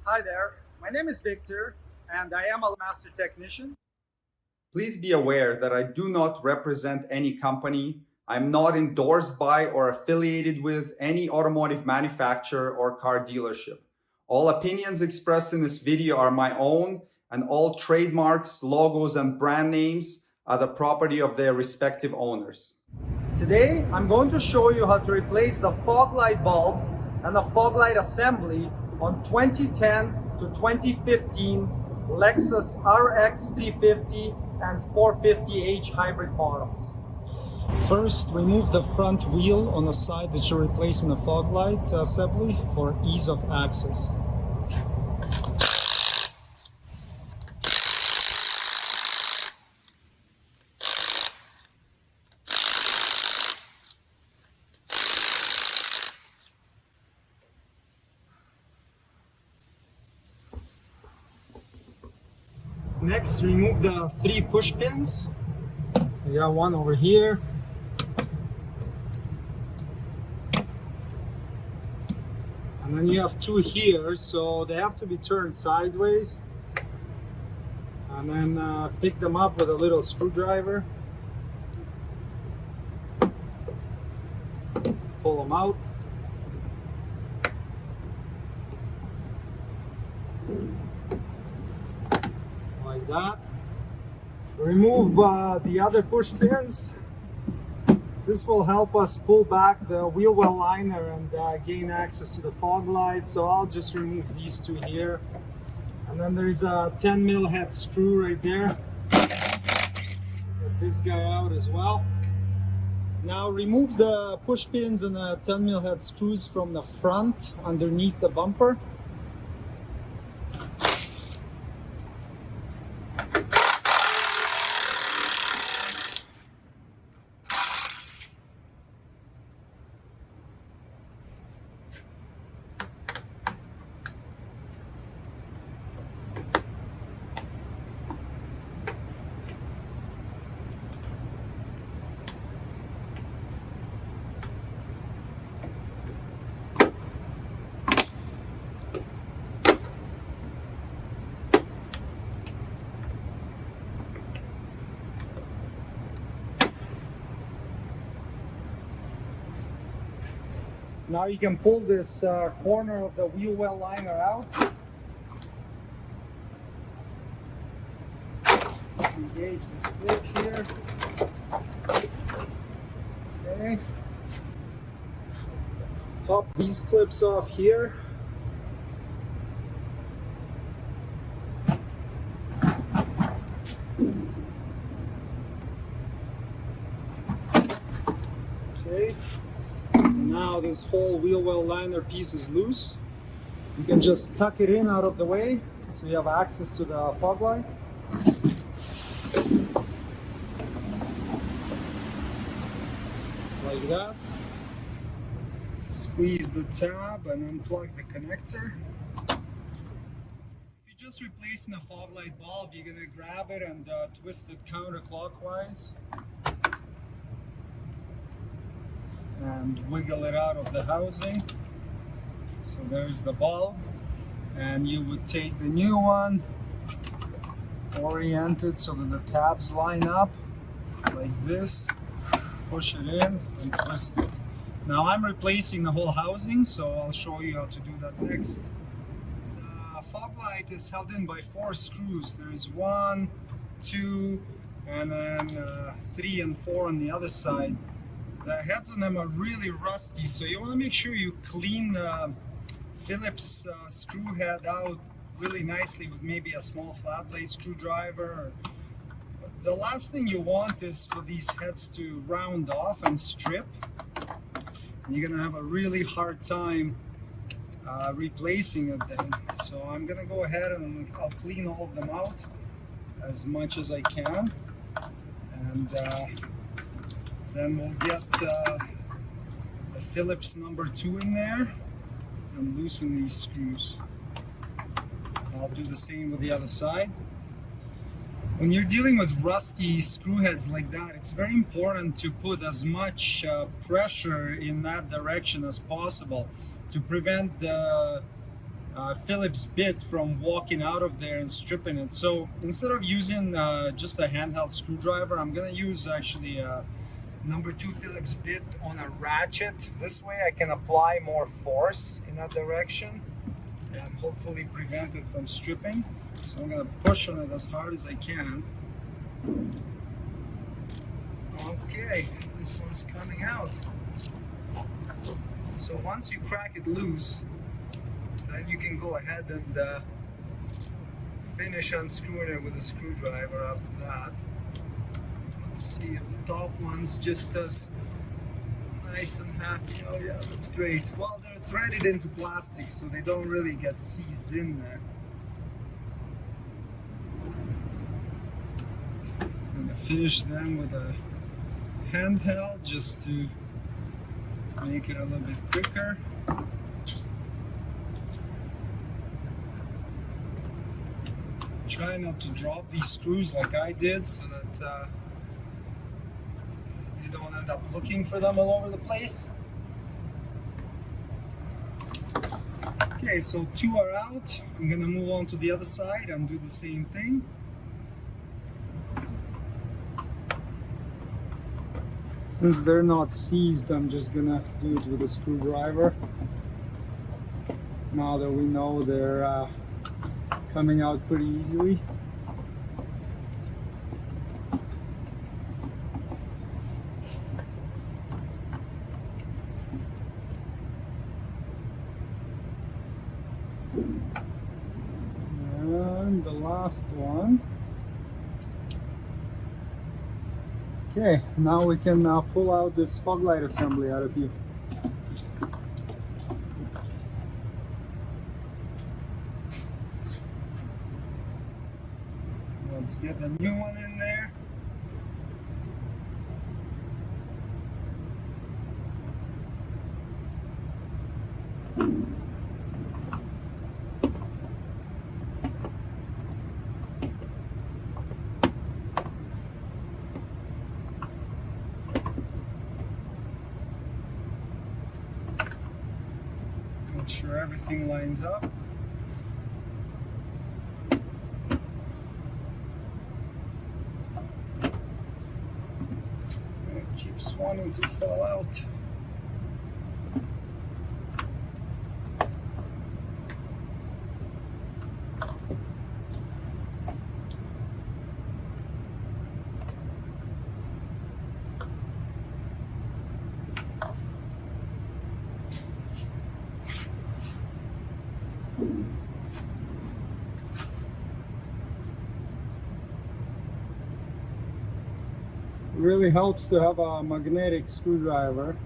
Hi there, my name is Victor and I am a master technician. Please be aware that I do not represent any company. I'm not endorsed by or affiliated with any automotive manufacturer or car dealership. All opinions expressed in this video are my own, and all trademarks, logos, and brand names are the property of their respective owners. Today I'm going to show you how to replace the fog light bulb and the fog light assembly on 2010 to 2015 Lexus RX350 and 450h hybrid models. First, remove the front wheel on the side that you're replacing the fog light assembly for ease of access. Next, remove the 3 push pins. We got one over here. And then you have 2 here, so they have to be turned sideways. And then pick them up with a little screwdriver. Pull them out. Like that. Remove the other push pins. This will help us pull back the wheel well liner and gain access to the fog light. So I'll just remove these 2 here. And then there is a 10mm head screw right there. Get this guy out as well. Now remove the push pins and the 10mm head screws from the front underneath the bumper. Now you can pull this corner of the wheel well liner out. Disengage this clip here. Okay. Pop these clips off here. Okay. Now this whole wheel well liner piece is loose. You can just tuck it in out of the way so you have access to the fog light. Like that. Squeeze the tab and unplug the connector. If you're just replacing the fog light bulb, you're going to grab it and twist it counterclockwise. And wiggle it out of the housing. So there's the bulb, and you would take the new one, orient it so that the tabs line up like this, push it in and twist it. Now I'm replacing the whole housing, so I'll show you how to do that next. The fog light is held in by 4 screws. There's 1, 2, and then 3 and 4 on the other side. The heads on them are really rusty, so you want to make sure you clean the Phillips screw head out really nicely with maybe a small flat blade screwdriver. The last thing you want is for these heads to round off and strip. You're going to have a really hard time replacing it then. So I'm going to go ahead and I'll clean all of them out as much as I can. And then we'll get the Phillips number 2 in there and loosen these screws. I'll do the same with the other side. When you're dealing with rusty screw heads like that, it's very important to put as much pressure in that direction as possible to prevent the Phillips bit from walking out of there and stripping it. So instead of using just a handheld screwdriver, I'm gonna use actually a number 2 Phillips bit on a ratchet. This way I can apply more force in that direction and hopefully prevent it from stripping. So I'm gonna push on it as hard as I can. Okay, this one's coming out. So once you crack it loose, then you can go ahead and finish unscrewing it with a screwdriver after that. Let's see if the top one's just as nice and happy. Oh yeah, that's great. Well, they're threaded into plastic, so they don't really get seized in there. I'm gonna finish them with a handheld just to make it a little bit quicker. Try not to drop these screws like I did so that you don't end up looking for them all over the place. Okay, so 2 are out. I'm gonna move on to the other side and do the same thing. Since they're not seized, I'm just gonna do it with a screwdriver. Now that we know they're coming out pretty easily. And the last one. Okay, now we can pull out this fog light assembly out of here. Let's get the new one in there. Make sure everything lines up. Keeps wanting to fall out. It really helps to have a magnetic screwdriver.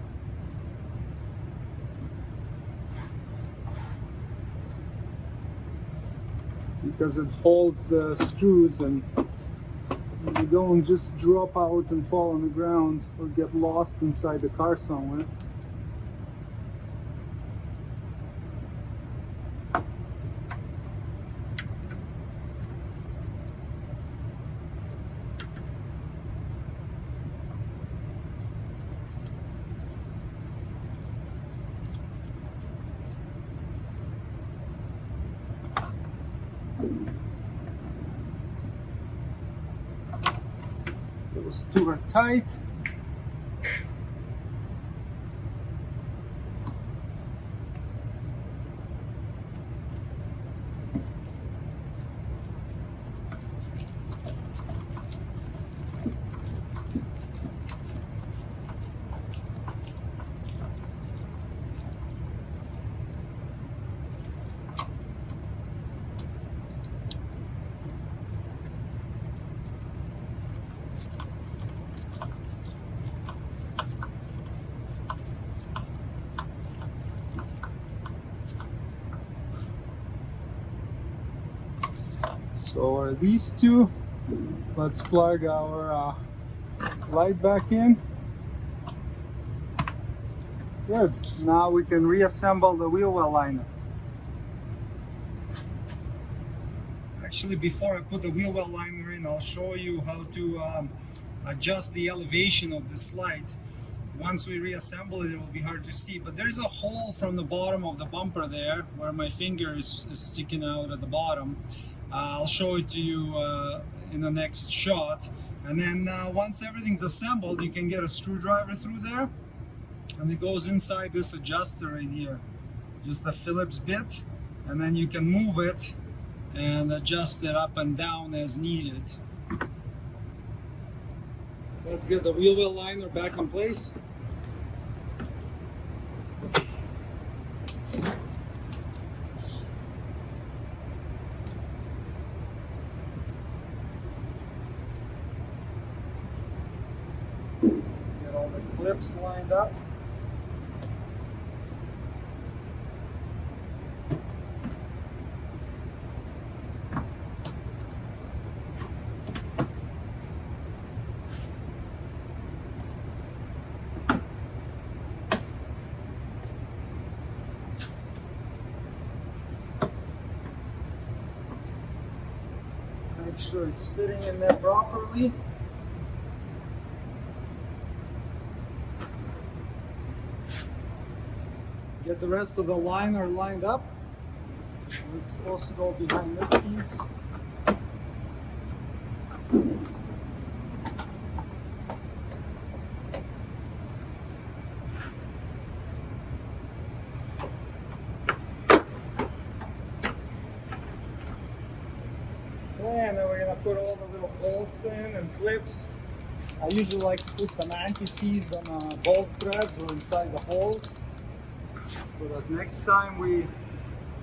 Because it holds the screws and you don't just drop out and fall on the ground or get lost inside the car somewhere. Those 2 are tight. So are these 2. Let's plug our light back in. Good. Now we can reassemble the wheel well liner. Actually, before I put the wheel well liner in, I'll show you how to adjust the elevation of this light. Once we reassemble it, it will be hard to see, but there's a hole from the bottom of the bumper there where my finger is sticking out at the bottom. I'll show it to you in the next shot. And then once everything's assembled, you can get a screwdriver through there, and it goes inside this adjuster right here, just a Phillips bit, and then you can move it and adjust it up and down as needed. So let's get the wheel well liner back in place. Get all the clips lined up. Make sure it's fitting in there properly. Get the rest of the liner lined up. It's supposed to go behind this piece. And then we're going to put all the little bolts in and clips. I usually like to put some anti-seize on bolt threads or inside the holes, so that next time we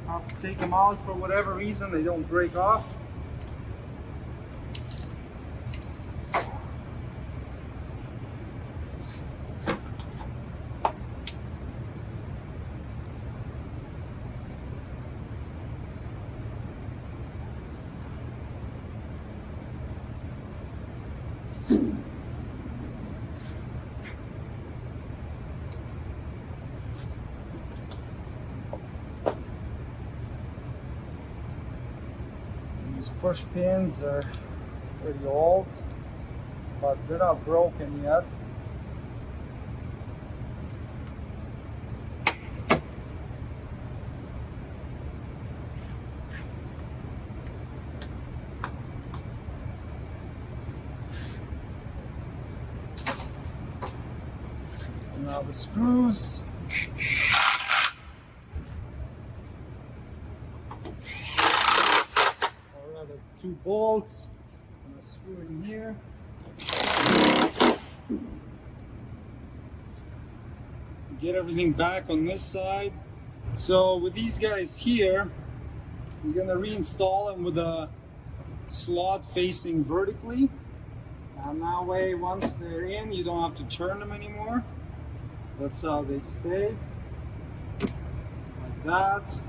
have to take them out for whatever reason, they don't break off. These push pins are pretty old, but they're not broken yet. And now the screws. Two bolts and a screw in here. Get everything back on this side. So with these guys here, we're going to reinstall them with a slot facing vertically. And that way, once they're in, you don't have to turn them anymore. That's how they stay. Like that.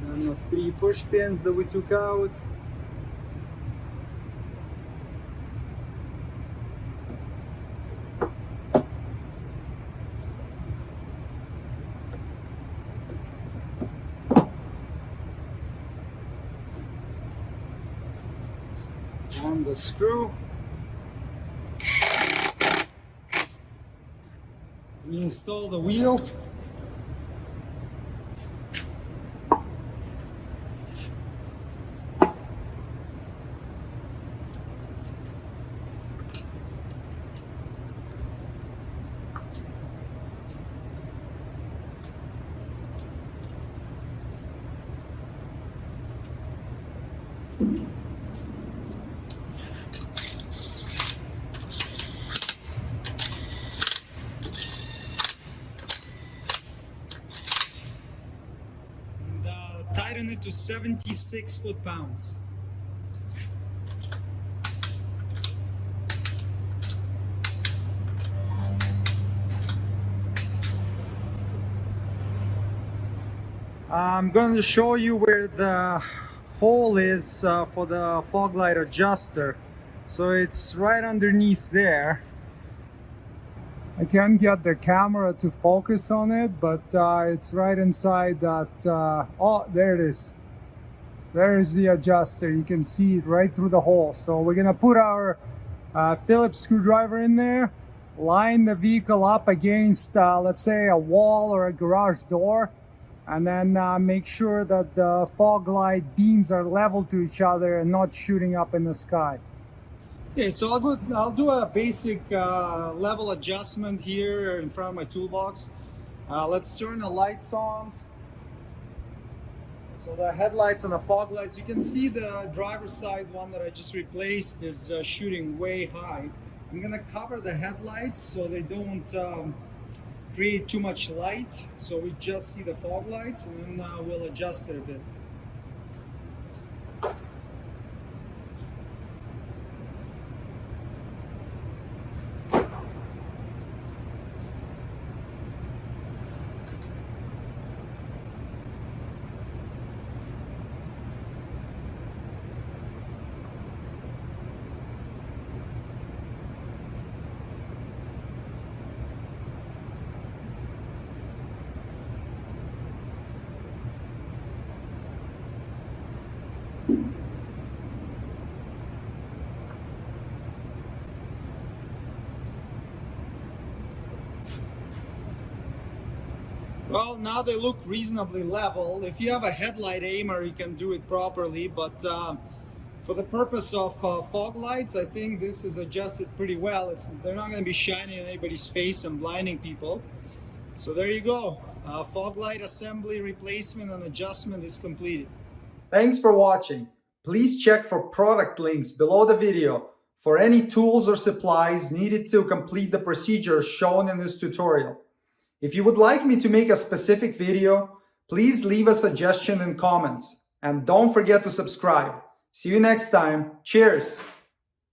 And the 3 push pins that we took out. On the screw. Reinstall the wheel. Tighten it to 76 foot-pounds. I'm going to show you where the hole is for the fog light adjuster. So it's right underneath there. I can't get the camera to focus on it, but it's right inside that. Oh, there it is. There is the adjuster. You can see it right through the hole. So we're gonna put our Phillips screwdriver in there, line the vehicle up against, let's say, a wall or a garage door, and then make sure that the fog light beams are level to each other and not shooting up in the sky. Okay, so I'll do a basic level adjustment here in front of my toolbox. Let's turn the lights on. So the headlights and the fog lights, you can see the driver's side one that I just replaced is shooting way high. I'm gonna cover the headlights so they don't create too much light. So we just see the fog lights, and then we'll adjust it a bit. Well, now they look reasonably level. If you have a headlight aimer, you can do it properly, but for the purpose of fog lights, I think this is adjusted pretty well. They're not going to be shining in anybody's face and blinding people. So there you go. Fog light assembly, replacement, and adjustment is completed. Thanks for watching. Please check for product links below the video for any tools or supplies needed to complete the procedure shown in this tutorial. If you would like me to make a specific video, please leave a suggestion in comments. And don't forget to subscribe. See you next time. Cheers!